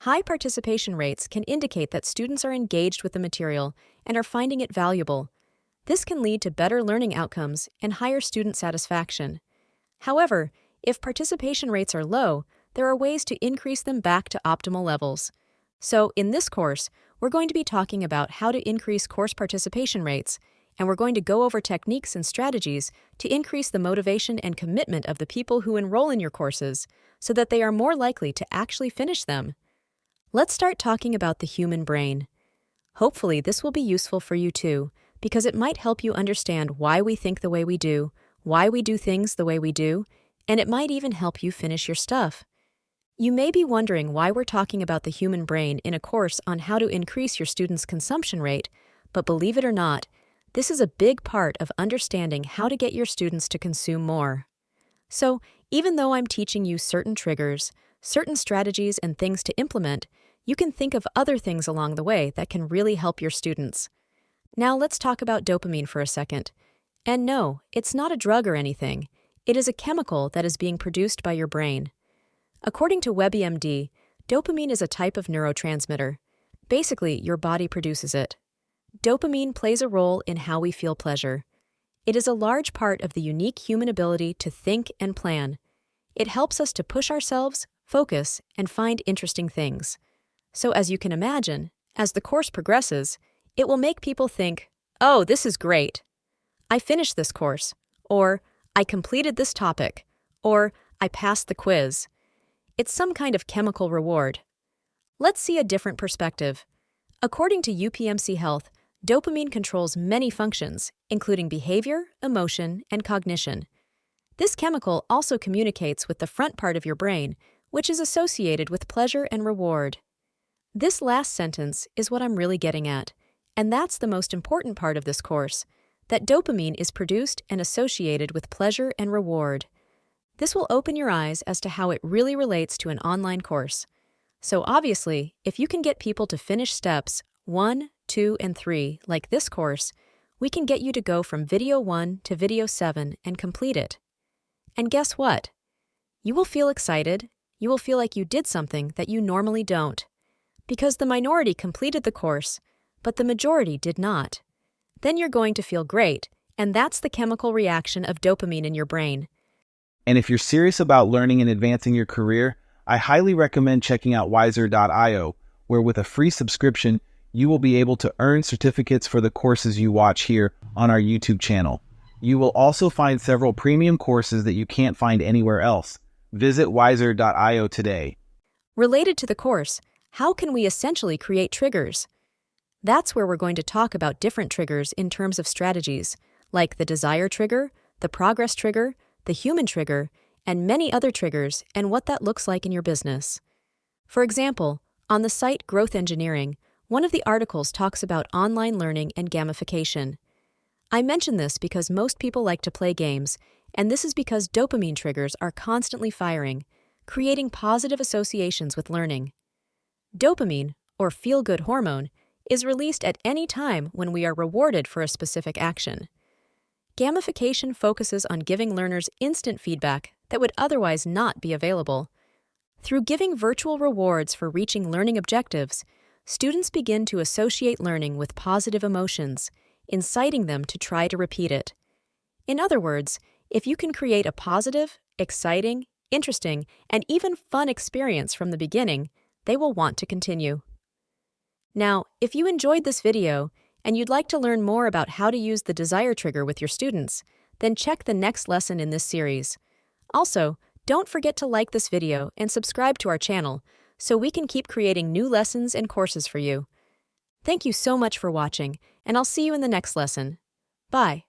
High participation rates can indicate that students are engaged with the material and are finding it valuable. This can lead to better learning outcomes and higher student satisfaction. However, if participation rates are low, there are ways to increase them back to optimal levels. So, in this course, we're going to be talking about how to increase course participation rates, and we're going to go over techniques and strategies to increase the motivation and commitment of the people who enroll in your courses so that they are more likely to actually finish them. Let's start talking about the human brain. Hopefully, this will be useful for you too, because it might help you understand why we think the way we do, why we do things the way we do, and it might even help you finish your stuff. You may be wondering why we're talking about the human brain in a course on how to increase your students' consumption rate, but believe it or not, this is a big part of understanding how to get your students to consume more. So, even though I'm teaching you certain triggers, certain strategies and things to implement, you can think of other things along the way that can really help your students. Now let's talk about dopamine for a second. And no, it's not a drug or anything. It is a chemical that is being produced by your brain. According to WebMD, dopamine is a type of neurotransmitter. Basically, your body produces it. Dopamine plays a role in how we feel pleasure. It is a large part of the unique human ability to think and plan. It helps us to push ourselves, focus, and find interesting things. So as you can imagine, as the course progresses, it will make people think, "Oh, this is great. I finished this course," or "I completed this topic," or "I passed the quiz." It's some kind of chemical reward. Let's see a different perspective. According to UPMC Health, dopamine controls many functions, including behavior, emotion, and cognition. This chemical also communicates with the front part of your brain, which is associated with pleasure and reward. This last sentence is what I'm really getting at, and that's the most important part of this course, that dopamine is produced and associated with pleasure and reward. This will open your eyes as to how it really relates to an online course. So obviously, if you can get people to finish steps 1, 2, and 3, like this course, we can get you to go from video 1 to video 7 and complete it. And guess what? You will feel excited, you will feel like you did something that you normally don't. Because the minority completed the course, but the majority did not. Then you're going to feel great, and that's the chemical reaction of dopamine in your brain. And if you're serious about learning and advancing your career, I highly recommend checking out wiserr.io, where with a free subscription, you will be able to earn certificates for the courses you watch here on our YouTube channel. You will also find several premium courses that you can't find anywhere else. Visit wiserr.io today. Related to the course, how can we essentially create triggers? That's where we're going to talk about different triggers in terms of strategies, like the desire trigger, the progress trigger, the human trigger, and many other triggers, and what that looks like in your business. For example, on the site Growth Engineering, one of the articles talks about online learning and gamification. I mention this because most people like to play games, and this is because dopamine triggers are constantly firing, creating positive associations with learning. Dopamine, or feel-good hormone, is released at any time when we are rewarded for a specific action. Gamification focuses on giving learners instant feedback that would otherwise not be available. Through giving virtual rewards for reaching learning objectives, students begin to associate learning with positive emotions, inciting them to try to repeat it. In other words, if you can create a positive, exciting, interesting, and even fun experience from the beginning, they will want to continue. Now, if you enjoyed this video and you'd like to learn more about how to use the desire trigger with your students, then check the next lesson in this series. Also, don't forget to like this video and subscribe to our channel so we can keep creating new lessons and courses for you. Thank you so much for watching, and I'll see you in the next lesson. Bye.